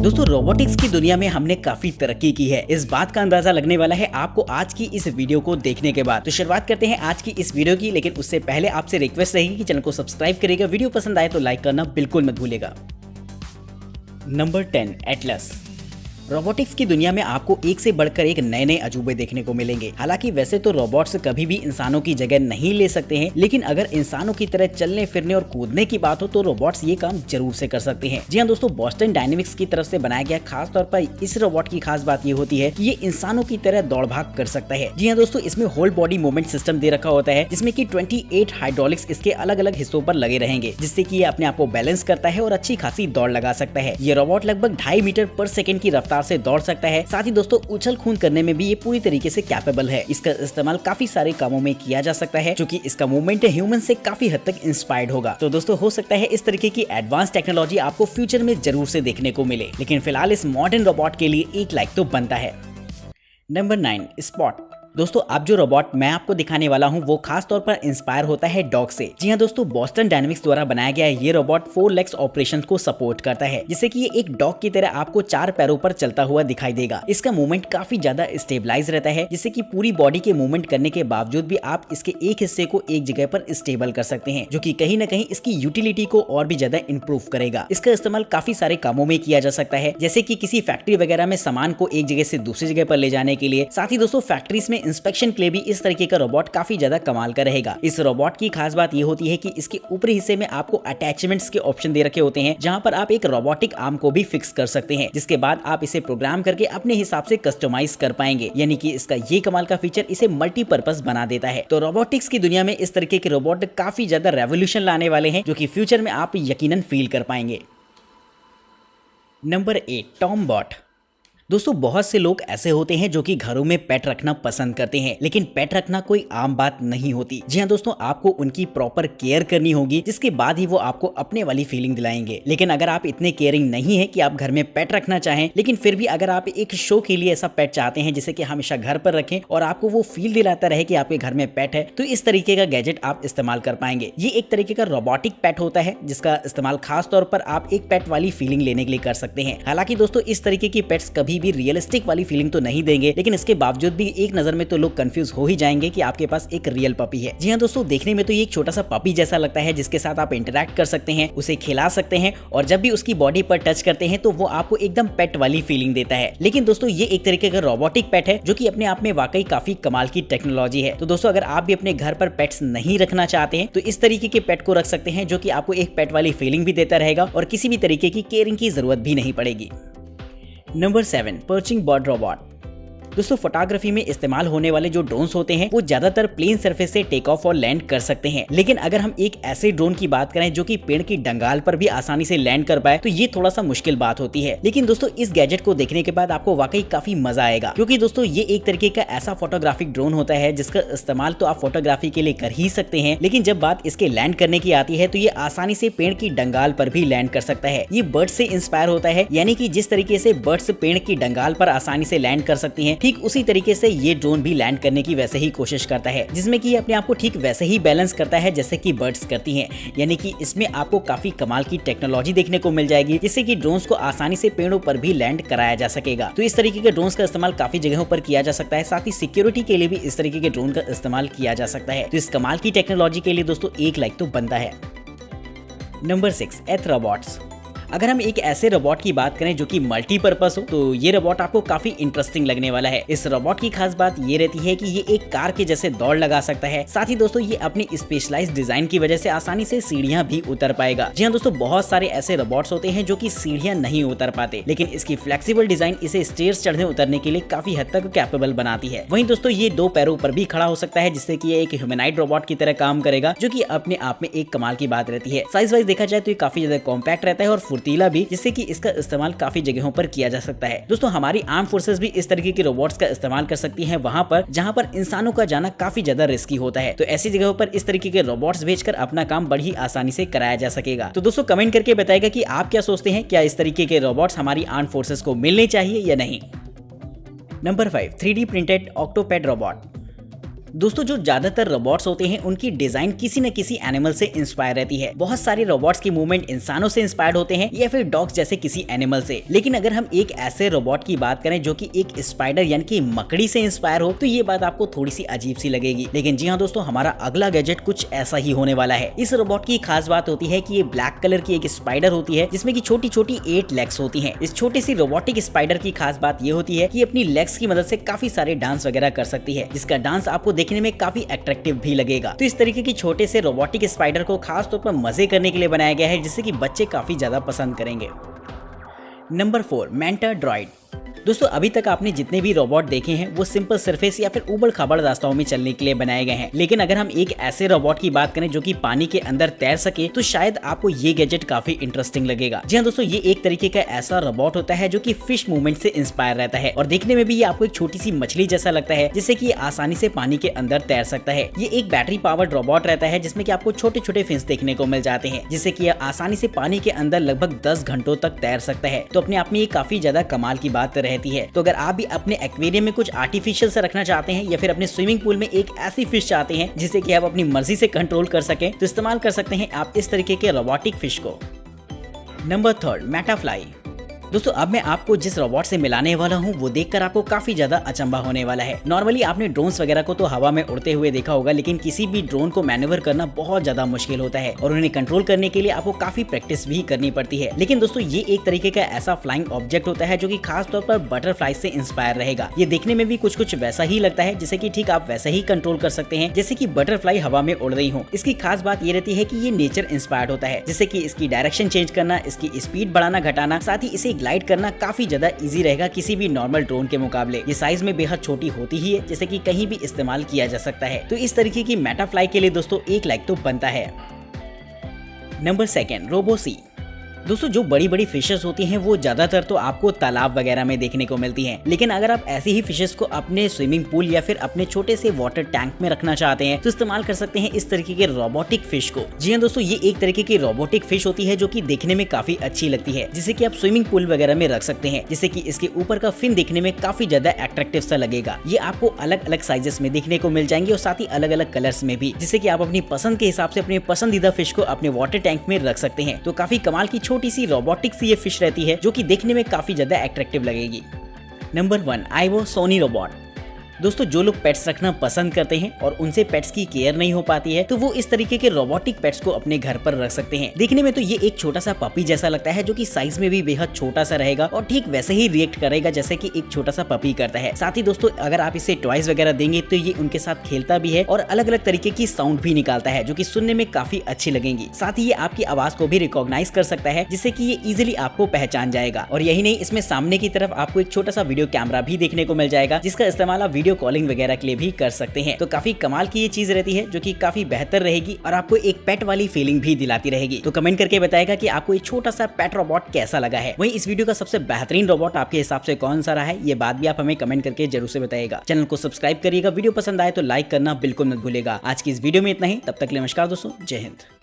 दोस्तों रोबोटिक्स की दुनिया में हमने काफी तरक्की की है, इस बात का अंदाजा लगने वाला है आपको आज की इस वीडियो को देखने के बाद। तो शुरुआत करते हैं आज की इस वीडियो की, लेकिन उससे पहले आपसे रिक्वेस्ट रहेगी कि चैनल को सब्सक्राइब करिएगा, वीडियो पसंद आए तो लाइक करना बिल्कुल मत भूलिएगा। Number 10 Atlas. रोबोटिक्स की दुनिया में आपको एक से बढ़कर एक नए नए अजूबे देखने को मिलेंगे। हालांकि वैसे तो रोबोट्स कभी भी इंसानों की जगह नहीं ले सकते हैं, लेकिन अगर इंसानों की तरह चलने फिरने और कूदने की बात हो तो रोबोट्स ये काम जरूर से कर सकते हैं। जी हाँ दोस्तों, बोस्टन डायनेमिक्स की तरफ से बनाया गया खास तौर पर इस रोबोट की खास बात ये होती है कि ये इंसानों की तरह दौड़ भाग कर सकता है। जी हाँ दोस्तों, इसमें होल बॉडी मूवमेंट सिस्टम दे रखा होता है, जिसमें की 28 हाइड्रोलिक्स इसके अलग अलग हिस्सों पर लगे रहेंगे, जिससे कि ये अपने आप को बैलेंस करता है और अच्छी खासी दौड़ लगा सकता है। ये रोबोट लगभग 2.5 मीटर पर सेकंड की रफ्तार से दौड़ सकता है। साथ ही दोस्तों उछल कूद करने में भी ये पूरी तरीके से कैपेबल है। इसका इस्तेमाल काफी सारे कामों में किया जा सकता है, क्योंकि इसका मूवमेंट ह्यूमन से काफी हद तक इंस्पायर्ड होगा। तो दोस्तों हो सकता है इस तरीके की एडवांस टेक्नोलॉजी आपको फ्यूचर में जरूर से देखने को मिले, लेकिन फिलहाल इस मॉडर्न रोबोट के लिए एक लाइक तो बनता है। Number 9 spot. दोस्तों अब जो रोबोट मैं आपको दिखाने वाला हूं वो खास तौर पर इंस्पायर होता है डॉग से। जी हाँ दोस्तों, बोस्टन डायनेमिक्स द्वारा बनाया गया ये रोबोट 4 लेग्स ऑपरेशन को सपोर्ट करता है, जिससे कि ये एक डॉग की तरह आपको 4 पैरों पर चलता हुआ दिखाई देगा। इसका मूवमेंट काफी ज्यादा स्टेबलाइज रहता है, जिससे कि पूरी बॉडी के मूवमेंट करने के बावजूद भी आप इसके एक हिस्से को एक जगह पर स्टेबल कर सकते हैं, जो कि कहीं ना कहीं इसकी यूटिलिटी को और भी ज्यादा इंप्रूव करेगा। इसका इस्तेमाल काफी सारे कामों में किया जा सकता है, जैसे कि किसी फैक्ट्री वगैरह में सामान को एक जगह से दूसरी जगह पर ले जाने के लिए। साथ ही दोस्तों फैक्ट्रीज में इंस्पेक्शन के लिए इस तरीके का रोबोट काफी ज्यादा कमाल का रहेगा। इस रोबोट की खास बात ये होती है कि इसके ऊपरी हिस्से में आपको अटैचमेंट्स के ऑप्शन दे रखे होते हैं, जहां पर आप एक रोबोटिक आर्म को भी फिक्स कर सकते हैं, जिसके बाद आप इसे प्रोग्राम करके अपने हिसाब से कस्टमाइज कर पाएंगे। यानी कि इसका ये कमाल का फीचर इसे मल्टीपर्पज बना देता है। तो रोबोटिक्स की दुनिया में इस तरीके के रोबोट काफी ज्यादा रेवोल्यूशन लाने वाले हैं, जो कि फ्यूचर में आप यकीनन फील कर पाएंगे। नंबर 8 टॉमबॉट। दोस्तों बहुत से लोग ऐसे होते हैं जो कि घरों में पेट रखना पसंद करते हैं, लेकिन पेट रखना कोई आम बात नहीं होती। जी हाँ दोस्तों, आपको उनकी प्रॉपर केयर करनी होगी, जिसके बाद ही वो आपको अपने वाली फीलिंग दिलाएंगे। लेकिन अगर आप इतने केयरिंग नहीं है कि आप घर में पेट रखना चाहें, लेकिन फिर भी अगर आप एक शो के लिए ऐसा पेट चाहते हैं जिसे कि हमेशा घर पर रखें और आपको वो फील दिलाता रहे कि आपके घर में पेट है, तो इस तरीके का गैजेट आप इस्तेमाल कर पाएंगे। ये एक तरीके का रोबोटिक पेट होता है, जिसका इस्तेमाल खास तौर पर आप एक पेट वाली फीलिंग लेने के लिए कर सकते हैं। हालांकि दोस्तों इस तरीके की पेट्स कभी भी रियलिस्टिक वाली फीलिंग तो नहीं देंगे, लेकिन इसके बावजूद भी एक नजर में तो लोग कंफ्यूज हो ही जाएंगे कि आपके पास एक रियल पपी है। जी हाँ दोस्तों, देखने में तो ये एक छोटा सा पपी जैसा लगता है, जिसके साथ आप इंटरैक्ट कर सकते हैं, उसे खिला सकते हैं, और जब भी उसकी बॉडी पर टच करते हैं तो वो आपको एकदम पेट वाली फीलिंग देता है। लेकिन दोस्तों ये एक तरीके का रोबोटिक पेट है, जो कि अपने आप में वाकई काफी कमाल की टेक्नोलॉजी है। तो दोस्तों अगर आप भी अपने घर पर पेट्स नहीं रखना चाहते हैं तो इस तरीके के पेट को रख सकते हैं, जो कि आपको एक पेट वाली फीलिंग भी देता रहेगा और किसी भी तरीके की केयरिंग की जरूरत भी नहीं पड़ेगी। Number 7 perching bird robot. दोस्तों फोटोग्राफी में इस्तेमाल होने वाले जो ड्रोन्स होते हैं वो ज्यादातर प्लेन सरफेस से टेक ऑफ और लैंड कर सकते हैं, लेकिन अगर हम एक ऐसे ड्रोन की बात करें जो कि पेड़ की डंगाल पर भी आसानी से लैंड कर पाए तो ये थोड़ा सा मुश्किल बात होती है। लेकिन दोस्तों इस गैजेट को देखने के बाद आपको वाकई काफी मजा आएगा, क्योंकि दोस्तों ये एक तरीके का ऐसा फोटोग्राफिक ड्रोन होता है जिसका इस्तेमाल तो आप फोटोग्राफी के लिए कर ही सकते हैं, लेकिन जब बात इसके लैंड करने की आती है तो ये आसानी से पेड़ की डंगाल पर भी लैंड कर सकता है। ये बर्ड से इंस्पायर होता है, यानी कि जिस तरीके से बर्ड्स पेड़ की डंगाल पर आसानी से लैंड कर सकती हैं, ठीक उसी तरीके से ये ड्रोन भी लैंड करने की वैसे ही कोशिश करता है, जिसमें कि अपने आप को ठीक वैसे ही बैलेंस करता है जैसे कि बर्ड्स करती हैं। यानी कि इसमें आपको काफी कमाल की टेक्नोलॉजी देखने को मिल जाएगी, जिससे कि ड्रोन्स को आसानी से पेड़ों पर भी लैंड कराया जा सकेगा। तो इस तरीके के ड्रोन्स का इस्तेमाल काफी जगहों पर किया जा सकता है, साथ ही सिक्योरिटी के लिए भी इस तरीके के ड्रोन का इस्तेमाल किया जा सकता है। तो इस कमाल की टेक्नोलॉजी के लिए दोस्तों एक लाइक तो बनता है। नंबर 6 एथ रोबोट्स। अगर हम एक ऐसे रोबोट की बात करें जो कि मल्टीपर्पस हो, तो ये रोबोट आपको काफी इंटरेस्टिंग लगने वाला है। इस रोबोट की खास बात ये रहती है कि ये एक कार के जैसे दौड़ लगा सकता है। साथ ही दोस्तों ये अपनी स्पेशलाइज्ड डिजाइन की वजह से आसानी से सीढ़ियां भी उतर पाएगा। जी हाँ दोस्तों, बहुत सारे ऐसे रोबोट्स होते हैं जो कि सीढ़ियां नहीं उतर पाते, लेकिन इसकी फ्लेक्सिबल डिजाइन इसे स्टेयर्स चढ़ने उतरने के लिए काफी हद तक कैपेबल बनाती है। वहीं दोस्तों ये 2 पैरों पर भी खड़ा हो सकता है, जिससे कि ये एक ह्यूमनाइड रोबोट की तरह काम करेगा, जो कि अपने आप में एक कमाल की बात रहती है। साइज वाइज देखा जाए तो ये काफी ज्यादा कॉम्पैक्ट रहता है और फुर्तीला भी, जिससे इसका इस्तेमाल काफी जगहों पर किया जा सकता है। दोस्तों हमारी आर्म फोर्सेस भी इस तरीके के रोबोट्स का इस्तेमाल कर सकती हैं वहां पर जहां पर इंसानों का जाना काफी ज्यादा रिस्की होता है। तो ऐसी जगहों पर इस तरीके के रोबोट्स भेजकर अपना काम बड़ी आसानी से कराया जा सकेगा। तो दोस्तों कमेंट करके बताइएगा कि आप क्या सोचते हैं, क्या इस तरीके के रोबोट्स हमारी आर्म फोर्सेस को मिलने चाहिए या नहीं। Number 5 3D printed Octopad robot. दोस्तों जो ज्यादातर रोबोट्स होते हैं उनकी डिजाइन किसी न किसी एनिमल से इंस्पायर रहती है। बहुत सारे रोबोट्स की मूवमेंट इंसानों से इंस्पायर्ड होते हैं या फिर डॉग्स जैसे किसी एनिमल से। लेकिन अगर हम एक ऐसे रोबोट की बात करें जो कि एक स्पाइडर यानी कि मकड़ी से इंस्पायर हो तो ये बात आपको थोड़ी सी अजीब सी लगेगी। लेकिन जी हाँ दोस्तों, हमारा अगला गैजेट कुछ ऐसा ही होने वाला है। इस रोबोट की खास बात होती है कि ये ब्लैक कलर की एक स्पाइडर होती है जिसमें की छोटी छोटी 8 लेग्स होती हैं। इस छोटी सी रोबोटिक स्पाइडर की खास बात ये होती है कि अपनी लेग्स की मदद से काफी सारे डांस वगैरह कर सकती है, जिसका डांस आपको देखने में काफी अट्रैक्टिव भी लगेगा। तो इस तरीके की छोटे से रोबोटिक स्पाइडर को खास तौर पर मजे करने के लिए बनाया गया है, जिससे कि बच्चे काफी ज्यादा पसंद करेंगे। Number 4, mentor droid. दोस्तों अभी तक आपने जितने भी रोबोट देखे हैं वो सिंपल सरफेस या फिर उबड़ खाबड़ रास्ताओं में चलने के लिए बनाए गए हैं। लेकिन अगर हम एक ऐसे रोबोट की बात करें जो कि पानी के अंदर तैर सके तो शायद आपको ये गैजेट काफी इंटरेस्टिंग लगेगा। जी हाँ दोस्तों, ये एक तरीके का ऐसा रोबोट होता है जो कि फिश मूवमेंट से इंस्पायर रहता है और देखने में भी ये आपको एक छोटी सी मछली जैसा लगता है, जिससे कि ये आसानी से पानी के अंदर तैर सकता है। ये एक बैटरी पावर्ड रोबोट रहता है जिसमें कि आपको छोटे छोटे फिन्स देखने को मिल जाते हैं, जिससे कि आसानी से पानी के अंदर लगभग 10 घंटों तक तैर सकता है। तो अपने आप में ये काफी ज्यादा कमाल की बात रहती है। तो अगर आप भी अपने एक्वेरियम में कुछ आर्टिफिशियल से रखना चाहते हैं या फिर अपने स्विमिंग पूल में एक ऐसी फिश चाहते हैं जिसे कि आप अपनी मर्जी से कंट्रोल कर सकें तो इस्तेमाल कर सकते हैं आप इस तरीके के रोबोटिक फिश को। Number 3, Metafly. दोस्तों अब मैं आपको जिस रोबोट से मिलाने वाला हूँ वो देखकर आपको काफी ज्यादा अचंभा होने वाला है। नॉर्मली आपने ड्रोन्स वगैरह को तो हवा में उड़ते हुए देखा होगा, लेकिन किसी भी ड्रोन को मैन्यूवर करना बहुत ज्यादा मुश्किल होता है और उन्हें कंट्रोल करने के लिए आपको काफी प्रैक्टिस भी करनी पड़ती है। लेकिन दोस्तों ये एक तरीके का ऐसा फ्लाइंग ऑब्जेक्ट होता है जो कि खास तौर पर बटरफ्लाई से इंस्पायर रहेगा। ये देखने में भी कुछ वैसा ही लगता है जिसे कि ठीक आप वैसे ही कंट्रोल कर सकते हैं जैसे कि बटरफ्लाई हवा में उड़ रही हो। इसकी खास बात ये रहती है कि ये नेचर इंस्पायर्ड होता है, जिससे कि इसकी डायरेक्शन चेंज करना, इसकी स्पीड बढ़ाना घटाना, साथ ही इसे ग्लाइड करना काफी ज्यादा इजी रहेगा किसी भी नॉर्मल ड्रोन के मुकाबले। ये साइज में बेहद छोटी होती ही है, जैसे कि कहीं भी इस्तेमाल किया जा सकता है। तो इस तरीके की मेटाफ्लाई के लिए दोस्तों 1 लाइक तो बनता है। नंबर 2, रोबोसी। दोस्तों जो बड़ी बड़ी फिशेस होती हैं वो ज्यादातर तो आपको तालाब वगैरह में देखने को मिलती हैं। लेकिन अगर आप ऐसी ही फिशेस को अपने स्विमिंग पूल या फिर अपने छोटे से वाटर टैंक में रखना चाहते हैं तो इस्तेमाल कर सकते हैं इस तरीके के रोबोटिक फिश को। जी हाँ दोस्तों, ये एक तरीके की रोबोटिक फिश होती है जो कि देखने में काफी अच्छी लगती है, जिसे कि आप स्विमिंग पूल वगैरह में रख सकते हैं, जिससे कि इसके ऊपर का फिन देखने में काफी ज्यादा अट्रैक्टिव सा लगेगा। ये आपको अलग अलग साइजेस में देखने को मिल जाएंगे और साथ ही अलग अलग कलर्स में भी, जिससे कि आप अपनी पसंद के हिसाब से अपने पसंदीदा फिश को अपने वाटर टैंक में रख सकते हैं। तो काफी कमाल की छोटी सी रोबोटिक ये फिश रहती है जो कि देखने में काफी ज्यादा अट्रैक्टिव लगेगी। Number 1, Aibo Sony robot. दोस्तों जो लोग पेट्स रखना पसंद करते हैं और उनसे पेट्स की केयर नहीं हो पाती है तो वो इस तरीके के रोबोटिक पेट्स को अपने घर पर रख सकते हैं। देखने में तो ये एक छोटा सा पपी जैसा लगता है जो कि साइज में भी बेहद छोटा सा रहेगा और ठीक वैसे ही रिएक्ट करेगा जैसे कि एक छोटा सा पपी करता है। साथ ही दोस्तों अगर आप इसे टॉयज वगैरह देंगे तो ये उनके साथ खेलता भी है और अलग अलग तरीके की साउंड भी निकालता है जो कि सुनने में काफी अच्छी लगेंगी। साथ ही ये आपकी आवाज को भी रिकॉग्नाइज कर सकता है जिससे कि ये इजिली आपको पहचान जाएगा। और यही नहीं, इसमें सामने की तरफ आपको एक छोटा सा वीडियो कैमरा भी देखने को मिल जाएगा जिसका इस्तेमाल आप वीडियो कॉलिंग वगैरह के लिए भी कर सकते हैं। तो काफी कमाल की ये चीज रहती है जो कि काफी बेहतर रहेगी और आपको एक पेट वाली फीलिंग भी दिलाती रहेगी। तो कमेंट करके बताएगा कि आपको ये छोटा सा पेट रोबोट कैसा लगा है। वहीं इस वीडियो का सबसे बेहतरीन रोबोट आपके हिसाब से कौन सा रहा है, ये बात भी आप हमें कमेंट करके जरूर से बताइएगा। चैनल को सब्सक्राइब करिएगा, वीडियो पसंद आए तो लाइक करना बिल्कुल मत भूलिएगा। आज की इस वीडियो में इतना ही, तब तक के लिए नमस्कार दोस्तों, जय हिंद।